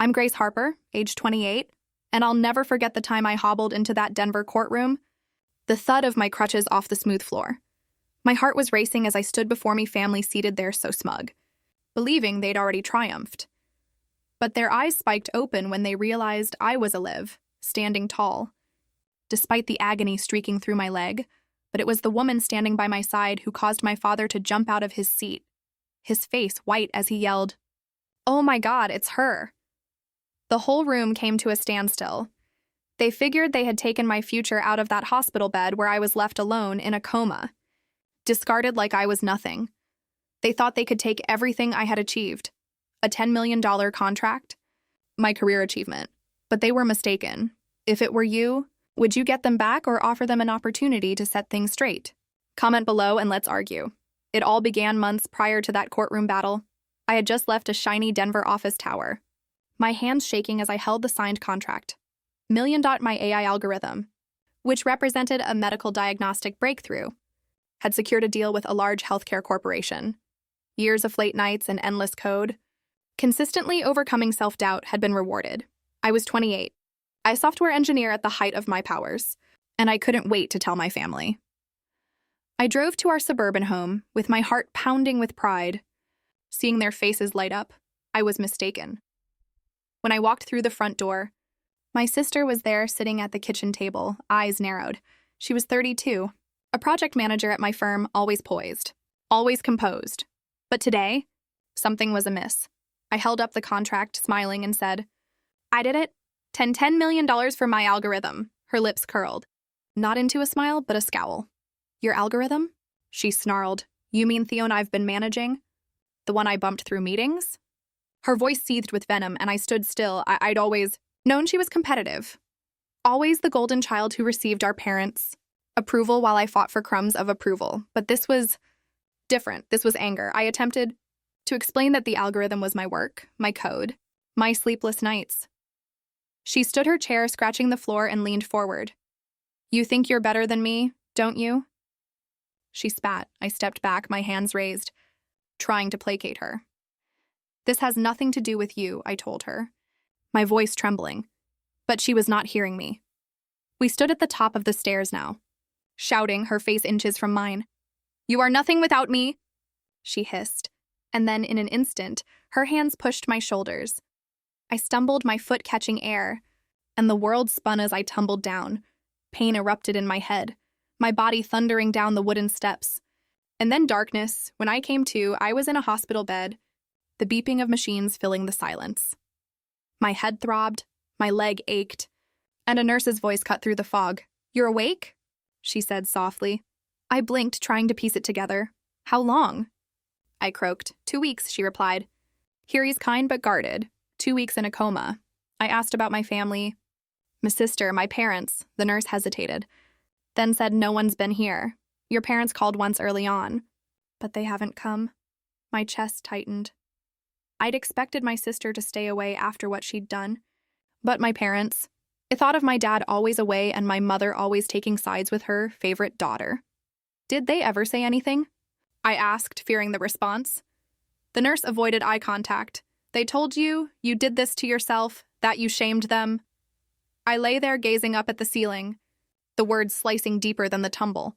I'm Grace Harper, age 28, and I'll never forget the time I hobbled into that Denver courtroom, the thud of my crutches off the smooth floor. My heart was racing as I stood before me family seated there so smug, believing they'd already triumphed. But their eyes spiked open when they realized I was Liv, standing tall, despite the agony streaking through my leg. But it was the woman standing by my side who caused my father to jump out of his seat, his face white as he yelled, "Oh my God, it's her!" The whole room came to a standstill. They figured they had taken my future out of that hospital bed where I was left alone in a coma, discarded like I was nothing. They thought they could take everything I had achieved, a $10 million contract, my career achievement. But they were mistaken. If it were you, would you get them back or offer them an opportunity to set things straight? Comment below and let's argue. It all began months prior to that courtroom battle. I had just left a shiny Denver office tower, my hands shaking as I held the signed contract. My AI algorithm, which represented a medical diagnostic breakthrough, had secured a deal with a large healthcare corporation. Years of late nights and endless code, consistently overcoming self-doubt, had been rewarded. I was 28, a software engineer at the height of my powers, and I couldn't wait to tell my family. I drove to our suburban home, with my heart pounding with pride. Seeing their faces light up, I was mistaken. When I walked through the front door, my sister was there sitting at the kitchen table, eyes narrowed. She was 32, a project manager at my firm, always poised, always composed. But today, something was amiss. I held up the contract, smiling, and said, "I did it. $10 million for my algorithm." Her lips curled, not into a smile, but a scowl. "Your algorithm?" She snarled. "You mean Theo I've been managing? The one I bumped through meetings?" Her voice seethed with venom, and I stood still. I'd always known she was competitive. Always the golden child who received our parents' approval while I fought for crumbs of approval. But this was different. This was anger. I attempted to explain that the algorithm was my work, my code, my sleepless nights. She stood her chair, scratching the floor, and leaned forward. "You think you're better than me, don't you?" She spat. I stepped back, my hands raised, trying to placate her. "This has nothing to do with you," I told her, my voice trembling. But she was not hearing me. We stood at the top of the stairs now, shouting, her face inches from mine. "You are nothing without me," she hissed. And then, in an instant, her hands pushed my shoulders. I stumbled, my foot catching air, and the world spun as I tumbled down. Pain erupted in my head, my body thundering down the wooden steps. And then darkness. When I came to, I was in a hospital bed, the beeping of machines filling the silence. My head throbbed, my leg ached, and a nurse's voice cut through the fog. "You're awake?" she said softly. I blinked, trying to piece it together. "How long?" I croaked. 2 weeks, she replied. "Here he's kind but guarded. 2 weeks in a coma." I asked about my family. "My sister, my parents." The nurse hesitated, then said, "No one's been here. Your parents called once early on, but they haven't come." My chest tightened. I'd expected my sister to stay away after what she'd done. But my parents, I thought of my dad always away and my mother always taking sides with her favorite daughter. Did they ever say anything? I asked, fearing the response. The nurse avoided eye contact. "They told you did this to yourself, that you shamed them." I lay there gazing up at the ceiling, the words slicing deeper than the tumble.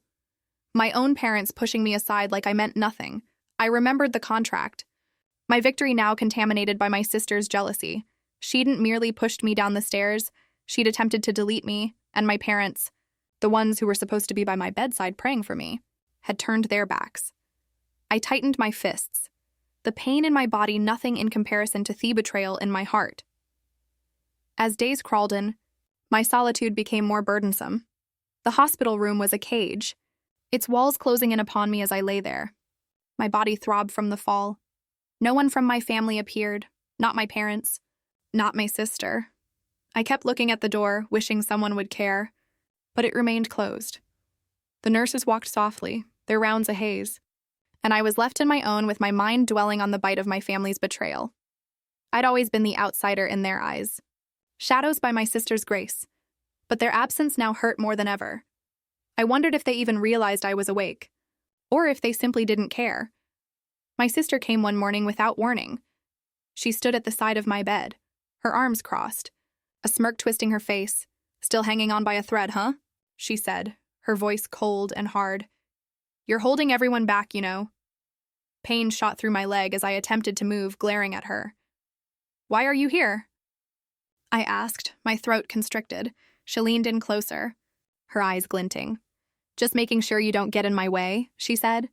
My own parents pushing me aside like I meant nothing. I remembered the contract. My victory now contaminated by my sister's jealousy. She'dn't merely pushed me down the stairs, she'd attempted to delete me, and my parents, the ones who were supposed to be by my bedside praying for me, had turned their backs. I tightened my fists, the pain in my body nothing in comparison to the betrayal in my heart. As days crawled in, my solitude became more burdensome. The hospital room was a cage, its walls closing in upon me as I lay there. My body throbbed from the fall. No one from my family appeared, not my parents, not my sister. I kept looking at the door, wishing someone would care, but it remained closed. The nurses walked softly, their rounds a haze, and I was left in my own with my mind dwelling on the bite of my family's betrayal. I'd always been the outsider in their eyes, shadows by my sister's grace, but their absence now hurt more than ever. I wondered if they even realized I was awake, or if they simply didn't care. My sister came one morning without warning. She stood at the side of my bed, her arms crossed, a smirk twisting her face. "Still hanging on by a thread, huh?" she said, her voice cold and hard. "You're holding everyone back, you know." Pain shot through my leg as I attempted to move, glaring at her. "Why are you here?" I asked, my throat constricted. She leaned in closer, her eyes glinting. "Just making sure you don't get in my way," she said,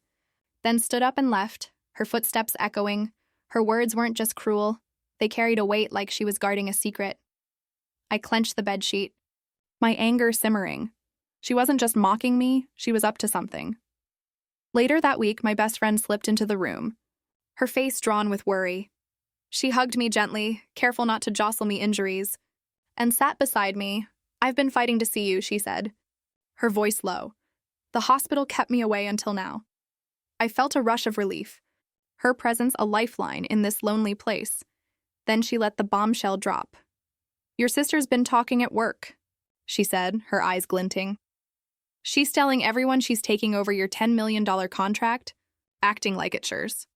then stood up and left, her footsteps echoing. Her words weren't just cruel, they carried a weight like she was guarding a secret. I clenched the bedsheet, my anger simmering. She wasn't just mocking me, she was up to something. Later that week, my best friend slipped into the room, her face drawn with worry. She hugged me gently, careful not to jostle me injuries, and sat beside me. "I've been fighting to see you," she said, her voice low. "The hospital kept me away until now." I felt a rush of relief, her presence a lifeline in this lonely place. Then she let the bombshell drop. "Your sister's been talking at work," she said, her eyes glinting. "She's telling everyone she's taking over your $10 million contract, acting like it sure's."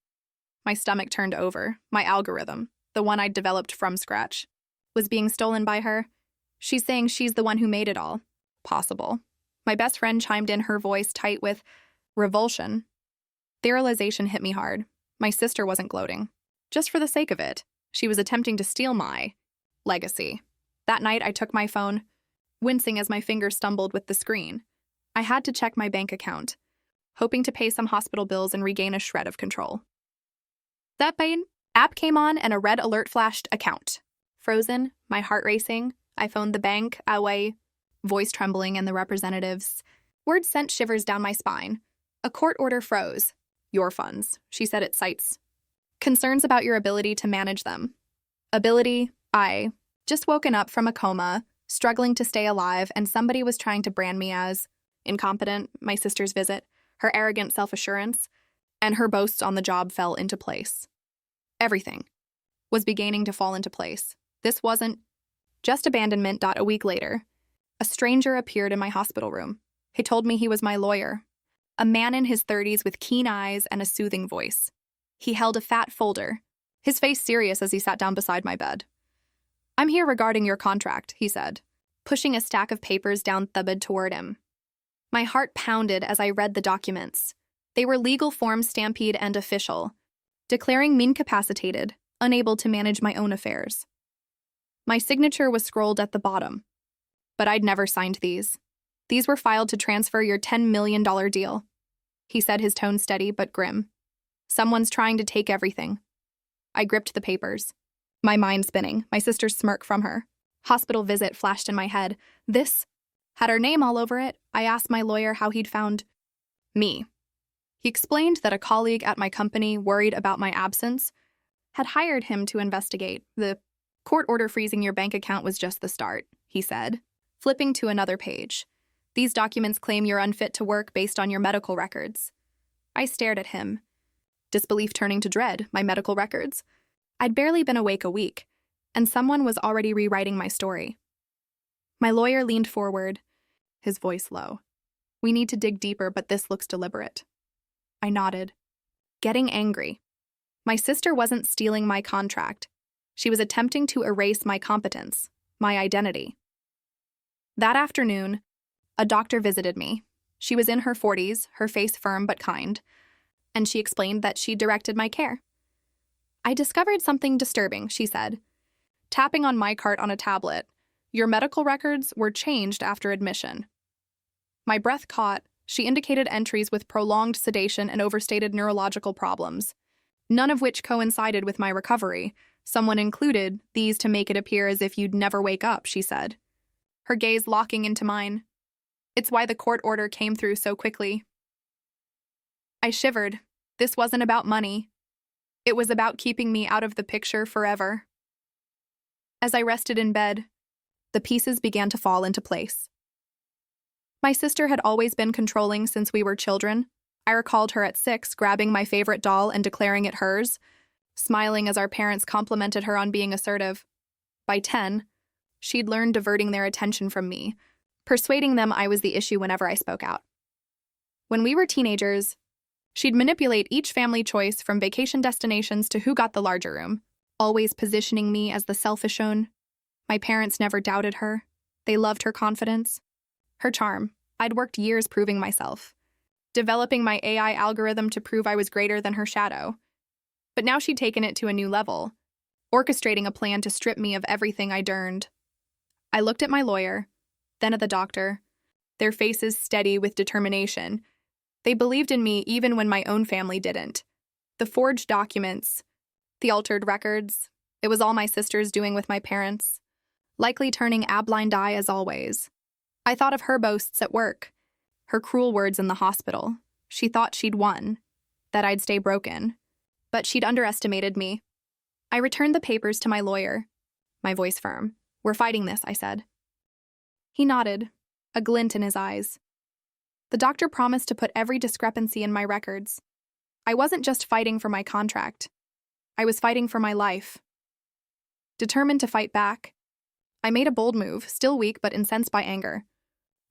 My stomach turned over. My algorithm, the one I'd developed from scratch, was being stolen by her. She's saying she's the one who made it all possible. My best friend chimed in, her voice tight with revulsion. The realization hit me hard. My sister wasn't gloating. Just for the sake of it, she was attempting to steal my legacy. That night, I took my phone, wincing as my fingers stumbled with the screen. I had to check my bank account, hoping to pay some hospital bills and regain a shred of control. That app came on and a red alert flashed. "Account frozen," my heart racing. I phoned the bank, away, voice trembling, and the representative's words sent shivers down my spine. "A court order froze your funds," she said. "It cites concerns about your ability to manage them." Ability? I just woken up from a coma, struggling to stay alive, and somebody was trying to brand me as incompetent. My sister's visit, her arrogant self-assurance, and her boasts on the job fell into place. Everything was beginning to fall into place. This wasn't just abandonment. A week later, a stranger appeared in my hospital room. He told me he was my lawyer, a man in his 30s with keen eyes and a soothing voice. He held a fat folder, his face serious as he sat down beside my bed. "I'm here regarding your contract," he said, pushing a stack of papers down the bed toward him. My heart pounded as I read the documents. They were legal forms, stampede and official, declaring me incapacitated, unable to manage my own affairs. My signature was scrolled at the bottom, but I'd never signed these. "These were filed to transfer your $10 million deal," he said, his tone steady but grim. "Someone's trying to take everything." I gripped the papers, my mind spinning, my sister's smirk from her hospital visit flashed in my head. This had her name all over it. I asked my lawyer how he'd found me. He explained that a colleague at my company, worried about my absence, had hired him to investigate. "The court order freezing your bank account was just the start," he said, flipping to another page. "These documents claim you're unfit to work based on your medical records." I stared at him, disbelief turning to dread. My medical records? I'd barely been awake a week, and someone was already rewriting my story. My lawyer leaned forward, his voice low. "We need to dig deeper, but this looks deliberate." I nodded, getting angry. My sister wasn't stealing my contract. She was attempting to erase my competence, my identity. That afternoon, a doctor visited me. She was in her 40s, her face firm but kind, and she explained that she directed my care. "I discovered something disturbing," she said, tapping on my cart on a tablet. "Your medical records were changed after admission." My breath caught. She indicated entries with prolonged sedation and overstated neurological problems, none of which coincided with my recovery. "Someone included these to make it appear as if you'd never wake up," she said, her gaze locking into mine. "It's why the court order came through so quickly." I shivered. This wasn't about money. It was about keeping me out of the picture forever. As I rested in bed, the pieces began to fall into place. My sister had always been controlling since we were children. I recalled her at 6, grabbing my favorite doll and declaring it hers, smiling as our parents complimented her on being assertive. By 10, she'd learned diverting their attention from me, persuading them I was the issue whenever I spoke out. When we were teenagers, she'd manipulate each family choice from vacation destinations to who got the larger room. always positioning me as the selfish one. My parents never doubted her. They loved her confidence. Her charm. I'd worked years proving myself, developing my AI algorithm to prove I was greater than her shadow. But now she'd taken it to a new level, orchestrating a plan to strip me of everything I'd earned. I looked at my lawyer, then at the doctor, their faces steady with determination. They believed in me even when my own family didn't. The forged documents, the altered records, it was all my sister's doing with my parents, likely turning a blind eye as always. I thought of her boasts at work, her cruel words in the hospital. She thought she'd won, that I'd stay broken. But she'd underestimated me. I returned the papers to my lawyer, my voice firm. "We're fighting this," I said. He nodded, a glint in his eyes. The doctor promised to put every discrepancy in my records. I wasn't just fighting for my contract. I was fighting for my life. Determined to fight back, I made a bold move, still weak but incensed by anger.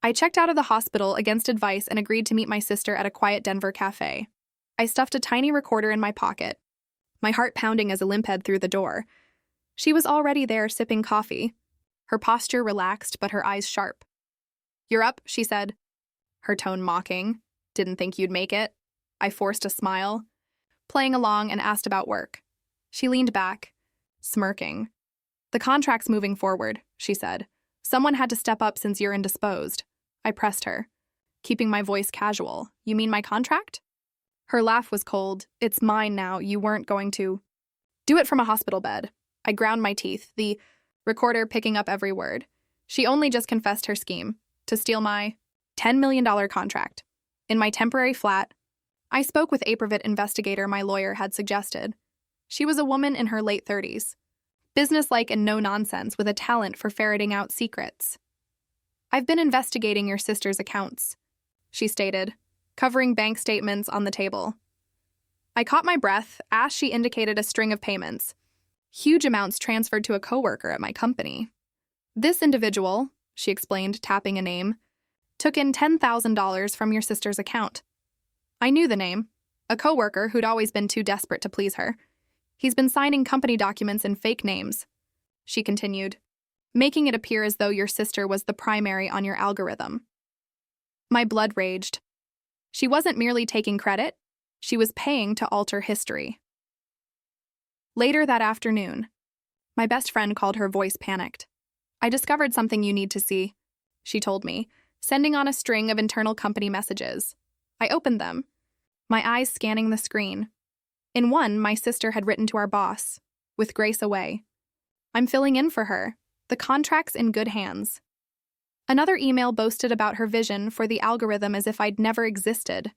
I checked out of the hospital against advice and agreed to meet my sister at a quiet Denver cafe. I stuffed a tiny recorder in my pocket, my heart pounding as a limped through the door. She was already there sipping coffee, her posture relaxed but her eyes sharp. "You're up," she said, her tone mocking. "Didn't think you'd make it." I forced a smile, playing along, and asked about work. She leaned back, smirking. "The contract's moving forward," she said. "Someone had to step up since you're indisposed." I pressed her, keeping my voice casual. "You mean my contract?" Her laugh was cold. "It's mine now. You weren't going to do it from a hospital bed." I ground my teeth, the recorder picking up every word. She only just confessed her scheme, to steal my $10 million contract. In my temporary flat, I spoke with a private investigator my lawyer had suggested. She was a woman in her late 30s, businesslike and no-nonsense with a talent for ferreting out secrets. "I've been investigating your sister's accounts," she stated, covering bank statements on the table. I caught my breath as she indicated a string of payments, huge amounts transferred to a coworker at my company. "This individual," she explained, tapping a name, "took in $10,000 from your sister's account." I knew the name, a coworker who'd always been too desperate to please her. "He's been signing company documents in fake names," she continued, "making it appear as though your sister was the primary on your algorithm." My blood raged. She wasn't merely taking credit, she was paying to alter history. Later that afternoon, my best friend called. Her voice panicked. "I discovered something you need to see," she told me, sending on a string of internal company messages. I opened them, my eyes scanning the screen. In one, my sister had written to our boss, "With Grace away. I'm filling in for her. The contract's in good hands." Another email boasted about her vision for the algorithm as if I'd never existed.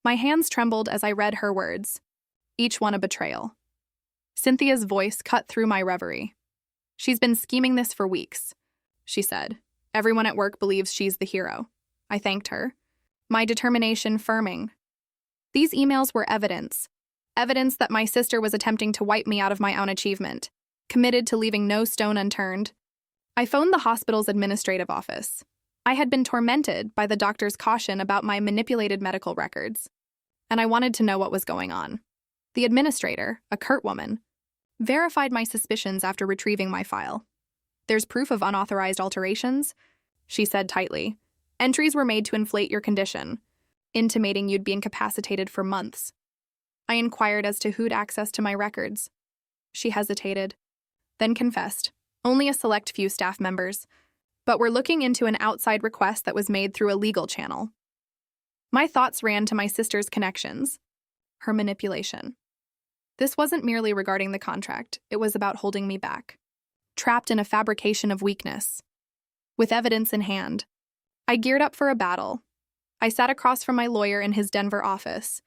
My hands trembled as I read her words, each one a betrayal. Cynthia's voice cut through my reverie. "She's been scheming this for weeks," she said. "Everyone at work believes she's the hero." I thanked her, my determination firming. These emails were evidence that my sister was attempting to wipe me out of my own achievement, committed to leaving no stone unturned. I phoned the hospital's administrative office. I had been tormented by the doctor's caution about my manipulated medical records, and I wanted to know what was going on. The administrator, a curt woman, verified my suspicions after retrieving my file. "There's proof of unauthorized alterations," she said tightly. "Entries were made to inflate your condition, intimating you'd be incapacitated for months." I inquired as to who'd access to my records. She hesitated, then confessed. "Only a select few staff members, but we're looking into an outside request that was made through a legal channel." My thoughts ran to my sister's connections, her manipulation. This wasn't merely regarding the contract, it was about holding me back, trapped in a fabrication of weakness. With evidence in hand, I geared up for a battle. I sat across from my lawyer in his Denver office,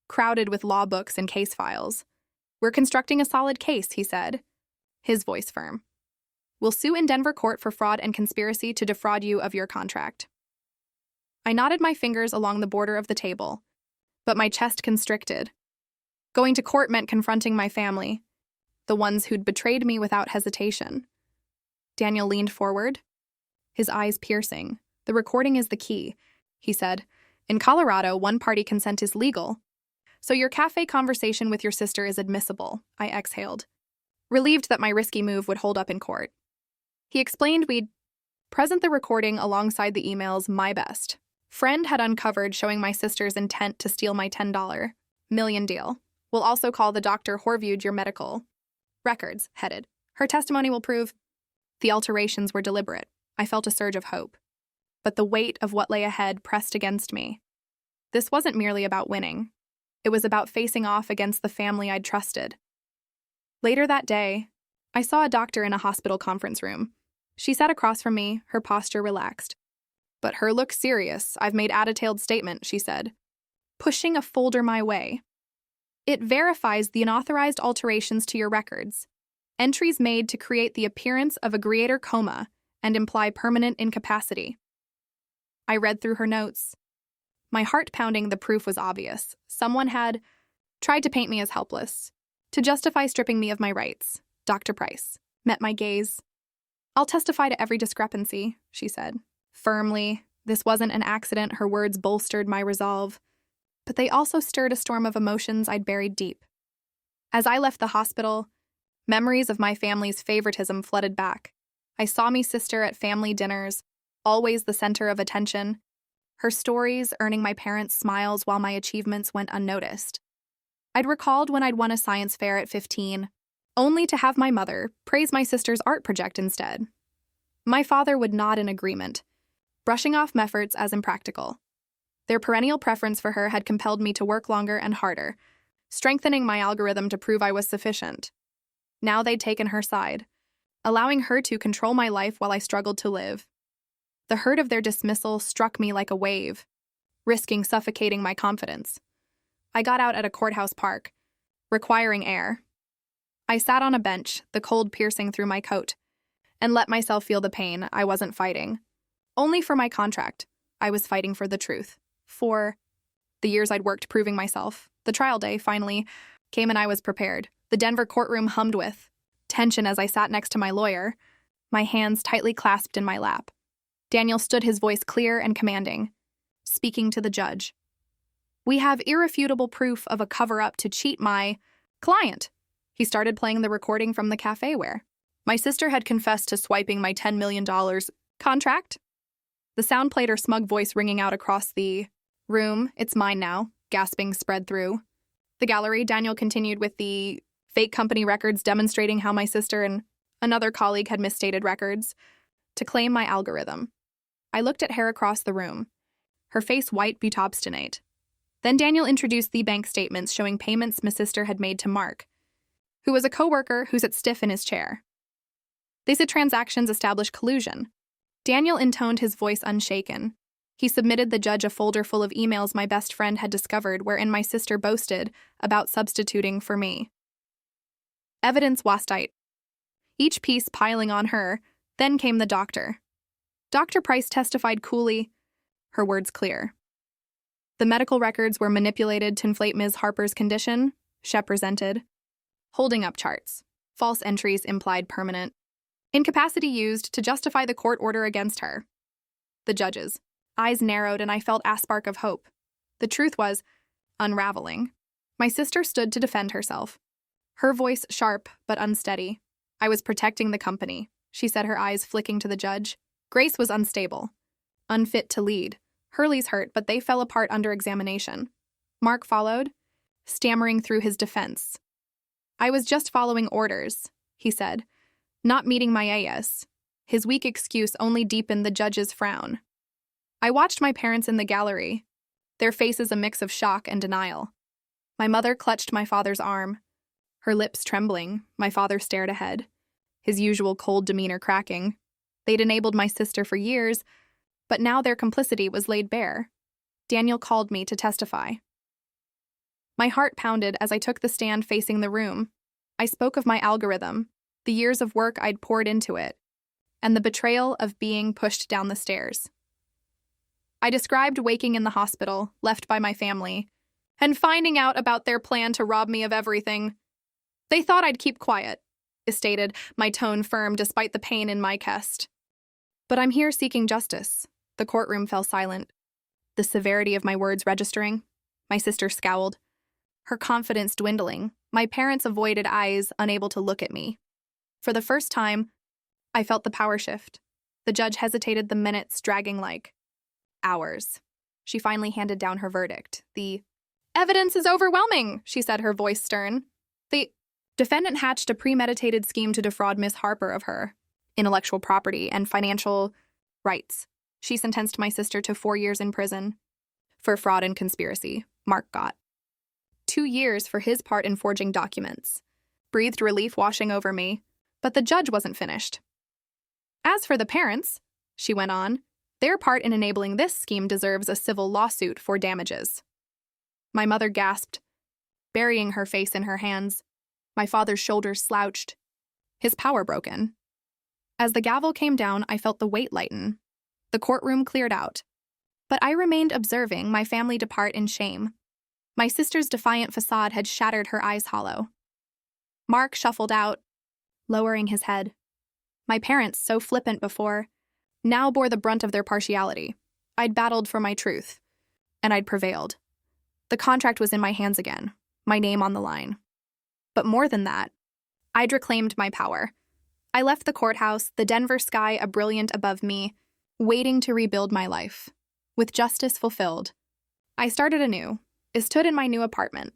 crowded with law books and case files. "We're constructing a solid case," he said, his voice firm. "We'll sue in Denver court for fraud and conspiracy to defraud you of your contract." I knotted my fingers along the border of the table, but my chest constricted. Going to court meant confronting my family, the ones who'd betrayed me without hesitation. Daniel leaned forward, his eyes piercing. "The recording is the key," he said. "In Colorado, one-party consent is legal, So your cafe conversation with your sister is admissible, I exhaled, relieved that my risky move would hold up in court. He explained we'd present the recording alongside the emails my best friend had uncovered showing my sister's intent to steal my $10 million deal. We'll also call the doctor who reviewed your medical records, headed. Her testimony will prove the alterations were deliberate. I felt a surge of hope. But the weight of what lay ahead pressed against me. This wasn't merely about winning. It was about facing off against the family I'd trusted. Later that day, I saw a doctor in a hospital conference room. She sat across from me, her posture relaxed. But her look serious. I've made a detailed statement, she said, pushing a folder my way. It verifies the unauthorized alterations to your records, entries made to create the appearance of a greater coma and imply permanent incapacity. I read through her notes. My heart pounding, the proof was obvious. Someone had tried to paint me as helpless, to justify stripping me of my rights. Dr. Price met my gaze. I'll testify to every discrepancy, she said. Firmly, this wasn't an accident. Her words bolstered my resolve, but they also stirred a storm of emotions I'd buried deep. As I left the hospital, memories of my family's favoritism flooded back. I saw me sister at family dinners, always the center of attention, her stories earning my parents' smiles while my achievements went unnoticed. I'd recalled when I'd won a science fair at 15, only to have my mother praise my sister's art project instead. My father would nod in agreement, brushing off my efforts as impractical. Their perennial preference for her had compelled me to work longer and harder, strengthening my algorithm to prove I was sufficient. Now they'd taken her side, allowing her to control my life while I struggled to live. The hurt of their dismissal struck me like a wave, risking suffocating my confidence. I got out at a courthouse park, requiring air. I sat on a bench, the cold piercing through my coat, and let myself feel the pain. I wasn't fighting only for my contract. I was fighting for the truth. For the years I'd worked proving myself. The trial day finally came and I was prepared. The Denver courtroom hummed with tension as I sat next to my lawyer, my hands tightly clasped in my lap. Daniel stood, his voice clear and commanding, speaking to the judge. We have irrefutable proof of a cover-up to cheat my client. He started playing the recording from the cafe where my sister had confessed to swiping my $10 million contract. The sound played, her smug voice ringing out across the room. It's mine now, gasping spread through the gallery. Daniel continued with the fake company records demonstrating how my sister and another colleague had misstated records to claim my algorithm. I looked at her across the room, her face white but obstinate. Then Daniel introduced the bank statements showing payments my sister had made to Mark, who was a coworker who sat stiff in his chair. They said transactions established collusion. Daniel intoned, his voice unshaken. He submitted the judge a folder full of emails my best friend had discovered wherein my sister boasted about substituting for me. Evidence wasite, each piece piling on her. Then came the doctor. Dr. Price testified coolly, her words clear. The medical records were manipulated to inflate Ms. Harper's condition, Shep presented. Holding up charts. False entries implied permanent incapacity used to justify the court order against her. The judge's eyes narrowed and I felt a spark of hope. The truth was unraveling. My sister stood to defend herself, her voice sharp but unsteady. I was protecting the company, she said, her eyes flicking to the judge. Grace was unstable, unfit to lead. Hurley's hurt, but they fell apart under examination. Mark followed, stammering through his defense. I was just following orders, he said, not meeting my AS. His weak excuse only deepened the judge's frown. I watched my parents in the gallery, their faces a mix of shock and denial. My mother clutched my father's arm, her lips trembling. My father stared ahead, his usual cold demeanor cracking. They'd enabled my sister for years, but now their complicity was laid bare. Daniel called me to testify. My heart pounded as I took the stand facing the room. I spoke of my algorithm, the years of work I'd poured into it, and the betrayal of being pushed down the stairs. I described waking in the hospital, left by my family, and finding out about their plan to rob me of everything. They thought I'd keep quiet, I stated, my tone firm despite the pain in my chest. But I'm here seeking justice. The courtroom fell silent, the severity of my words registering. My sister scowled, her confidence dwindling. My parents avoided eyes, unable to look at me. For the first time, I felt the power shift. The judge hesitated, the minutes dragging like hours. She finally handed down her verdict. "The evidence is overwhelming," she said, her voice stern. "The defendant hatched a premeditated scheme to defraud Miss Harper of her intellectual property and financial rights. She sentenced my sister to 4 years in prison for fraud and conspiracy. Mark got 2 years for his part in forging documents." Breathed relief washing over me, but the judge wasn't finished. "As for the parents," she went on, "their part in enabling this scheme deserves a civil lawsuit for damages." My mother gasped, burying her face in her hands. My father's shoulders slouched, his power broken. As the gavel came down, I felt the weight lighten. The courtroom cleared out. But I remained observing my family depart in shame. My sister's defiant facade had shattered her eyes hollow. Mark shuffled out, lowering his head. My parents, so flippant before, now bore the brunt of their partiality. I'd battled for my truth, and I'd prevailed. The contract was in my hands again, my name on the line. But more than that, I'd reclaimed my power. I left the courthouse, the Denver sky a brilliant above me, waiting to rebuild my life. With justice fulfilled, I started anew. I stood in my new apartment,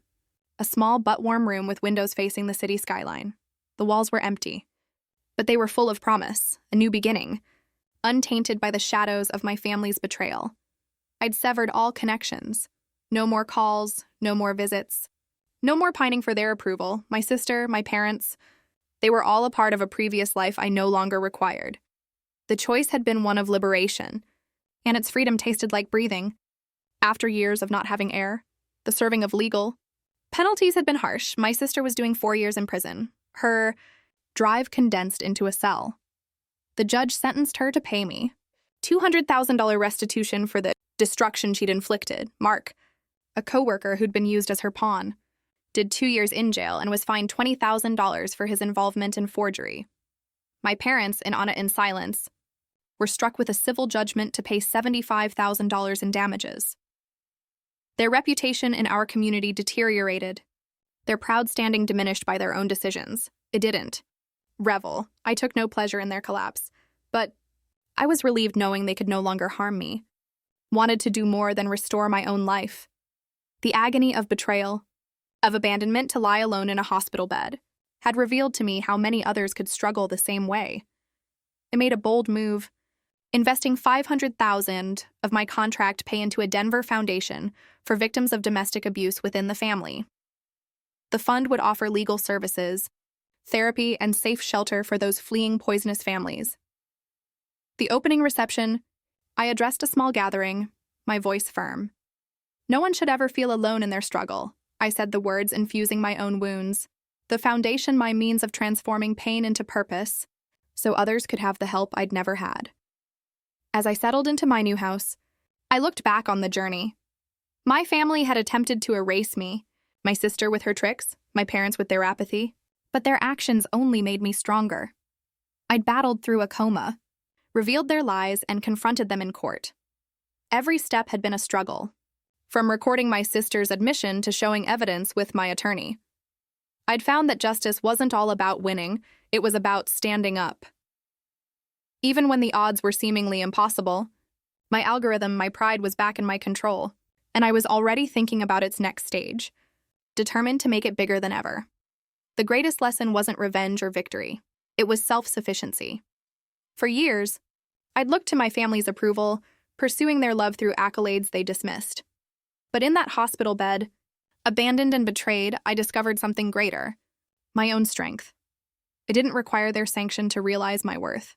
a small but warm room with windows facing the city skyline. The walls were empty, but they were full of promise, a new beginning, untainted by the shadows of my family's betrayal. I'd severed all connections. No more calls, no more visits, no more pining for their approval. My sister, my parents, they were all a part of a previous life I no longer required. The choice had been one of liberation, and its freedom tasted like breathing. After years of not having air, the serving of legal penalties had been harsh. My sister was doing 4 years in prison, her drive condensed into a cell. The judge sentenced her to pay me $200,000 restitution for the destruction she'd inflicted. Mark, a coworker who'd been used as her pawn, did 2 years in jail and was fined $20,000 for his involvement in forgery. My parents, in silence, were struck with a civil judgment to pay $75,000 in damages. Their reputation in our community deteriorated, their proud standing diminished by their own decisions. It didn't. Revel. I took no pleasure in their collapse, but I was relieved knowing they could no longer harm me, wanted to do more than restore my own life. The agony of betrayal, of abandonment to lie alone in a hospital bed, had revealed to me how many others could struggle the same way. I made a bold move, investing $500,000 of my contract pay into a Denver foundation for victims of domestic abuse within the family. The fund would offer legal services, therapy, and safe shelter for those fleeing poisonous families. The opening reception, I addressed a small gathering, my voice firm. "No one should ever feel alone in their struggle," I said, the words infusing my own wounds. The foundation, my means of transforming pain into purpose, so others could have the help I'd never had. As I settled into my new house, I looked back on the journey. My family had attempted to erase me, my sister with her tricks, my parents with their apathy, but their actions only made me stronger. I'd battled through a coma, revealed their lies, and confronted them in court. Every step had been a struggle, from recording my sister's admission to showing evidence with my attorney. I'd found that justice wasn't all about winning, it was about standing up. Even when the odds were seemingly impossible, my algorithm, my pride was back in my control, and I was already thinking about its next stage, determined to make it bigger than ever. The greatest lesson wasn't revenge or victory, it was self-sufficiency. For years, I'd looked to my family's approval, pursuing their love through accolades they dismissed. But in that hospital bed, abandoned and betrayed, I discovered something greater, my own strength. It didn't require their sanction to realize my worth.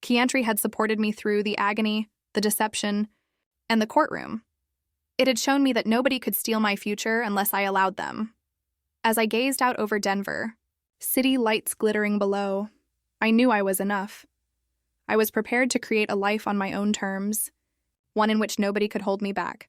Chiantry had supported me through the agony, the deception, and the courtroom. It had shown me that nobody could steal my future unless I allowed them. As I gazed out over Denver, city lights glittering below, I knew I was enough. I was prepared to create a life on my own terms, one in which nobody could hold me back.